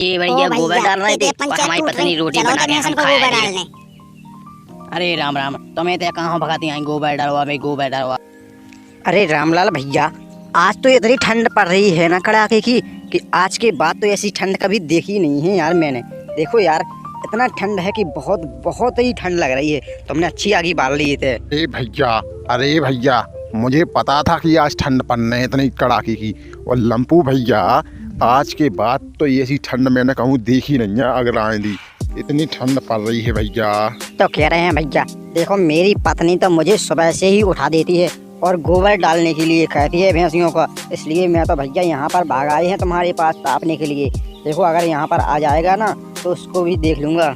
ये भैया गोबर डाल रहे थे और हमारी पत्नी रोटी बना के हम खा रही है। अरे राम राम, तुम्हें तो कहाँ भगाती आई, गोबर डालवा भाई गोबर डालवा। अरे रामलाल भैया, आज तो इतनी ठंड पड़ रही है ना कड़ाके की कि आज के बाद तो ऐसी ठंड कभी देखी नहीं है यार मैंने। देखो यार, इतना ठंड है कि बहुत बहुत ही ठंड लग रही है। तुमने अच्छी आगी बाल लिए थे। अरे भैया मुझे पता था कि आज ठंड पड़ने है इतनी कड़ाके की। और लंपू भैया, आज के बाद तो ऐसी ठंड मैंने कहूँ देखी नहीं है अगर आंधी। इतनी ठंड पड़ रही है भैया। तो कह रहे हैं भैया, देखो मेरी पत्नी तो मुझे सुबह से ही उठा देती है और गोबर डालने के लिए कहती है भैंसियों का। इसलिए मैं तो भैया यहाँ पर भाग आए हैं तुम्हारे पास तापने के लिए। देखो अगर यहाँ पर आ जाएगा ना तो उसको भी देख लूँगा।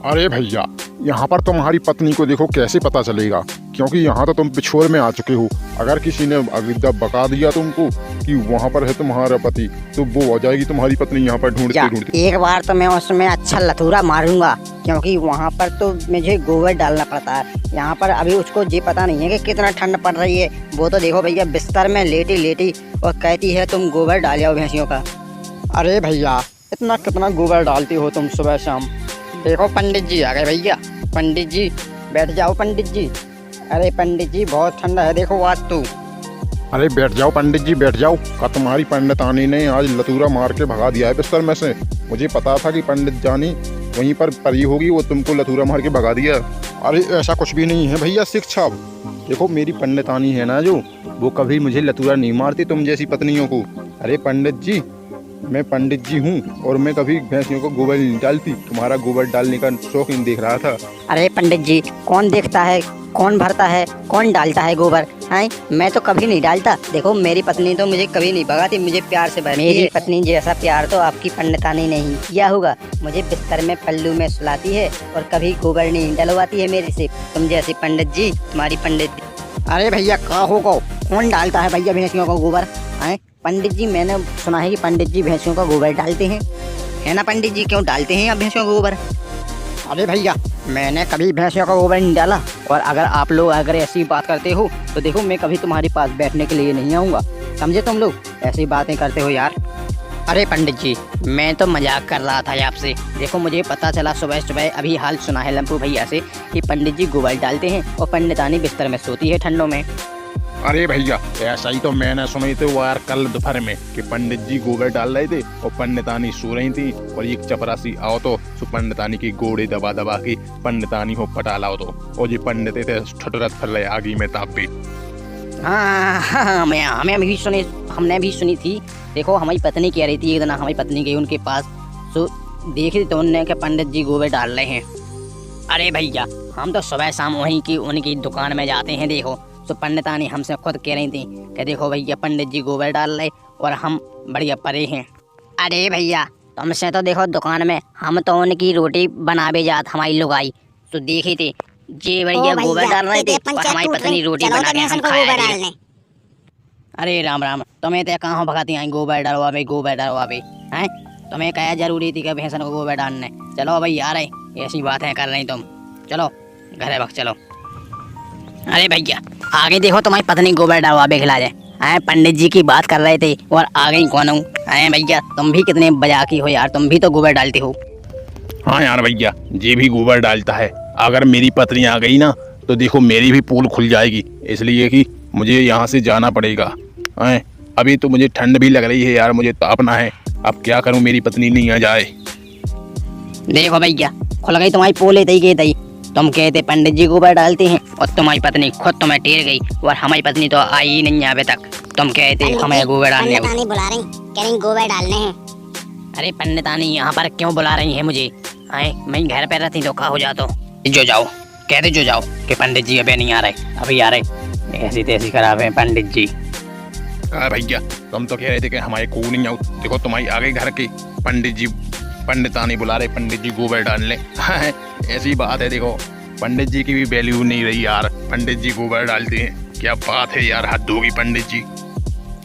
अरे भैया, यहाँ पर तुम्हारी पत्नी को देखो कैसे पता चलेगा, क्योंकि यहाँ तो तुम पिछोर में आ चुके हो। अगर किसी ने अगर बता दिया तुमको कि वहाँ पर है तुम्हारा पति, तो वो हो जाएगी तुम्हारी पत्नी यहाँ पर ढूंढते ढूंढते। एक बार तो मैं उसमें अच्छा लथूरा मारूंगा, क्योंकि वहाँ पर तो मुझे गोबर डालना पड़ता है। यहाँ पर अभी उसको ये पता नहीं है कि कितना ठंड पड़ रही है। वो तो देखो भैया बिस्तर में लेटी लेटी और कहती है तुम गोबर डालियो भैंसियों का। अरे भैया, इतना कितना गोबर डालती हो तुम सुबह शाम। देखो पंडित जी आ गए भैया। पंडित जी बैठ जाओ पंडित जी। अरे पंडित जी बहुत ठंडा है, देखो आज तो। अरे बैठ जाओ पंडित जी बैठ जाओ। का तुम्हारी पंडितानी ने आज लतूरा मार के भगा दिया है बिस्तर में से। मुझे पता था कि पंडित जानी वहीं पर परी होगी, वो तुमको लतूरा मार के भगा दिया। अरे ऐसा कुछ भी नहीं है भैया शिक्षा। देखो मेरी पंडितानी है ना जो, वो कभी मुझे लतूरा नहीं मारती तुम जैसी पत्नियों को। अरे पंडित जी, मैं पंडित जी हूँ और मैं कभी भैंसियों को गोबर नहीं डालती। तुम्हारा गोबर डालने का शौकीन देख रहा था। अरे पंडित जी, कौन देखता है, कौन भरता है, कौन डालता है गोबर? हैं, मैं तो कभी नहीं डालता। देखो मेरी पत्नी तो मुझे कभी नहीं भगाती, मुझे प्यार से भरती है। मेरी पत्नी जैसा प्यार तो आपकी पंडितानी नहीं किया होगा। मुझे बिस्तर में पल्लू में सुलाती है और कभी गोबर नहीं डलवाती है मेरे से। तुम जैसी पंडित जी, तुम्हारी पंडित। अरे भैया कहो को कौन डालता है भैया भैंसियों का गोबर? हैं पंडित जी, मैंने सुना है कि पंडित जी भैंसियों का गोबर डालते हैं, है ना पंडित जी? क्यों डालते हैं आप भैंसियों का गोबर? अरे भैया, मैंने कभी भैंसियों का गोबर नहीं डाला। और अगर आप लोग अगर ऐसी बात करते हो तो देखो मैं कभी तुम्हारे पास बैठने के लिए नहीं आऊँगा, समझे? तुम लोग ऐसी बातें करते हो यार। अरे पंडित जी, मैं तो मजाक कर रहा था आपसे। देखो मुझे पता चला सुबह सुबह अभी हाल सुना है लंपू भैया से कि पंडित जी गोबर डालते हैं और पंडितानी बिस्तर में सोती है ठंडों में। अरे भैया, ऐसा ही तो मैंने सुनी थी यार कल दोपहर में कि पंडित जी गोबर डाल रहे थे और पंडितानी सो रही थी। और एक चपरासी आओ तो पंडितानी की गोड़े दबा दबा के पंडितानी को पटा लाओ तो, और ये पंडित थे ठटरत फिर रहे आगी में ताप पे। हाँ, हमने भी सुनी थी। देखो हमारी पत्नी कह रही थी एक दिन हमारी पत्नी गई उनके पास, तो देखी तो उन्होंने कि पंडित जी गोबर डाल रहे हैं। अरे भैया, हम तो सुबह शाम वहीं की उनकी दुकान में जाते हैं। देखो तो पंडितानी हमसे खुद कह रही थी कि देखो भैया पंडित जी गोबर डाल रहे और हम बढ़िया परे हैं। अरे भैया, तुमसे तो देखो दुकान में हम तो उनकी रोटी बनावे जात हमारी लुगाई, तो देखी थी जी भैया गोबर डाल रहे थे और हमारी पत्नी रोटी बना के हम खा रही है। अरे राम राम, तुम्हें तो कहाँ भगाती आई, गोबर डालवा भाई गोबर डालवा भाई। हैं, तुम्हें क्या जरूरी थी कि भैंसन को गोबर डालने? चलो भाई आ रहे, ऐसी बातें कर रही तुम। चलो घर वक्त चलो। अरे भैया आगे देखो तुम्हारी पत्नी गोबर डालवा बे खिला जाए। पंडित जी की बात कर रहे थे और आ गई कौन हूँ? भैया तुम भी कितने बजाकी हो यार, तुम भी तो गोबर डालते हो। हाँ यार भैया, ये भी गोबर डालता है। अगर मेरी पत्नी आ गई ना तो देखो मेरी भी पोल खुल जाएगी, इसलिए कि मुझे यहाँ से जाना पड़ेगा। अभी तो मुझे ठंड भी लग रही है यार, मुझे तापना है। अब क्या करूँ, मेरी पत्नी नहीं आ जाए। देखो भैया खुल गई तुम्हारी पोल गई। तुम कहते पंडित जी गोबर डालते हैं और तुम्हारी पत्नी खुद तुम्हें टेर गई और हमारी पत्नी तो आई ही नहीं अभी तक। तुम कहते हमें गोबर डालने बुला रही, कह रही गोबर डालने हैं। अरे पंडितानी यहाँ पर क्यों बुला रही है मुझे? मैं घर पे रहती तो क्या हो जाता? जो जाओ, कहते जो जाओ कि पंडित जी अभी नहीं आ रहे, अभी आ रहे। ऐसी तैसी खराब है पंडित जी। भैया तुम तो कह रहे थे कि हमारे को नहीं आओ। देखो तुम्हारी आ गई घर की पंडित जी, पंडितानी बुला रहे पंडित जी गोबर डालने। ऐसी बात है। देखो पंडित जी की भी वैल्यू नहीं रही यार, पंडित जी गोबर डालते हैं। क्या बात है यार, हद होगी पंडित जी।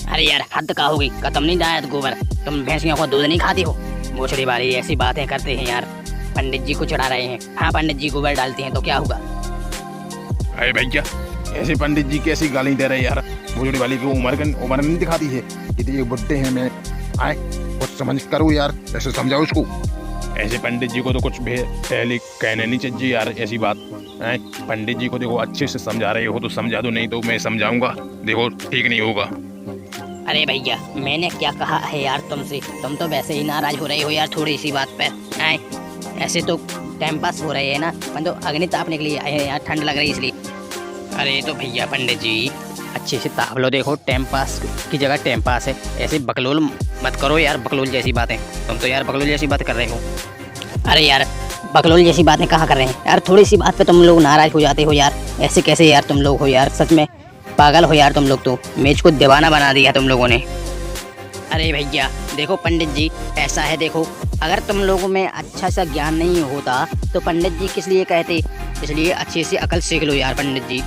अरे यार हद का होगी, तुम नहीं डाया गोबर? तुम भैंसियों को दूध नहीं खाती हो? मोछड़ी वाली ऐसी बातें करते हैं यार, पंडित जी को चढ़ा रहे हैं। हाँ पंडित जी गोबर डालते हैं तो क्या होगा? अरे भैया ऐसे पंडित जी कैसी गाली दे रहे यार, मोछड़ी वाली की उम्र नहीं दिखाती है। इतने बुढ़े हैं मैं, कुछ समझ करो यार, ऐसे समझाओ उसको। ऐसे पंडित जी को तो कुछ भी पहले कहने नहीं चाहिए यार ऐसी बात है। पंडित जी को देखो अच्छे से समझा रहे हो तो समझा दो, नहीं तो मैं समझाऊंगा, देखो ठीक नहीं होगा। अरे भैया मैंने क्या कहा है यार तुमसे, तुम तो वैसे ही नाराज हो रहे हो यार थोड़ी सी बात पे। हैं ऐसे तो टाइम पास हो रहे है ना, मतलब अग्नि तापने के लिए आए हैं यार, ठंड लग रही है इसलिए। अरे तो भैया पंडित जी अच्छे से ताप लो, देखो टाइम पास की जगह टाइम पास है, ऐसे बकलोल मत करो यार, बकलोल जैसी बातें। तुम तो यार बकलोल जैसी बात कर रहे हो। अरे यार बकलोल जैसी बातें कहाँ कर रहे हैं यार, थोड़ी सी बात पे तुम लोग नाराज हो जाते हो यार, ऐसे कैसे यार तुम लोग हो यार, सच में पागल हो यार तुम लोग, तो मैच को दीवाना बना दिया तुम लोगों ने। अरे भैया देखो पंडित जी ऐसा है, देखो अगर तुम लोगों में अच्छा सा ज्ञान नहीं होता तो पंडित जी किस लिए कहते, इसलिए अच्छे से अकल सीख लो यार पंडित जी।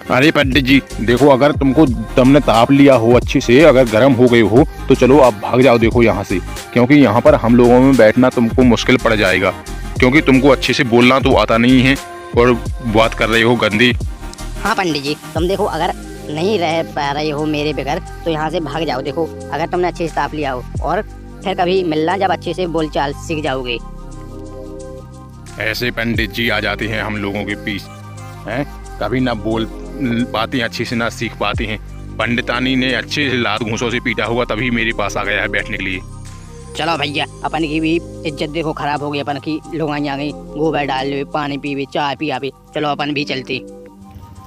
अरे पंडित जी देखो, अगर तुमने ताप लिया हो अच्छे से, अगर गर्म हो गए हो तो चलो आप भाग जाओ देखो यहाँ से, क्योंकि यहाँ पर हम लोगों में बैठना तुमको मुश्किल पड़ जाएगा, क्योंकि तुमको अच्छे से बोलना तो आता नहीं है और बात कर रहे हो गंदी। हाँ पंडित जी तुम देखो अगर नहीं रह पा रहे हो मेरे बगैर तो यहाँ से भाग जाओ, देखो अगर तुमने अच्छे से ताप लिया हो, और फिर कभी मिलना जब अच्छे से बोलचाल सीख जाओगे। ऐसे पंडित जी आ जाते हैं हम लोगों के बीच हैं, कभी ना बोल पाते हैं अच्छे से, ना सीख पाते हैं। पंडितानी ने अच्छे से लात घूंसों से पीटा हुआ तभी मेरे पास आ गया है बैठने के लिए। चलो भैया अपन की भी इज्जत देखो खराब हो गई, अपन की लोग आ गई, गोबर डाल ले, पानी पीवे, चाय पिया भी, चलो अपन भी चलते।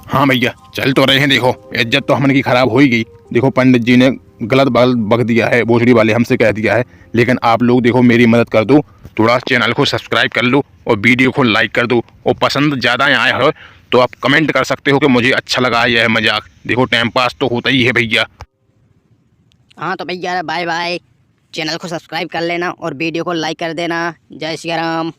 हाँ भैया चल तो रहे हैं, देखो इज्जत तो हमन की खराब हो ही गई, देखो पंडित जी ने गलत बात बक दिया है, भोसड़ी वाले हमसे कह दिया है, लेकिन आप लोग देखो मेरी मदद कर दो, थोड़ा चैनल को सब्सक्राइब कर लो और वीडियो को लाइक कर दो, और पसंद ज़्यादा आया हो तो आप कमेंट कर सकते हो कि मुझे अच्छा लगा यह मजाक, देखो टाइम पास तो होता ही है भैया। हाँ तो भैया बाय बाय, चैनल को सब्सक्राइब कर लेना और वीडियो को लाइक कर देना। जय श्री राम।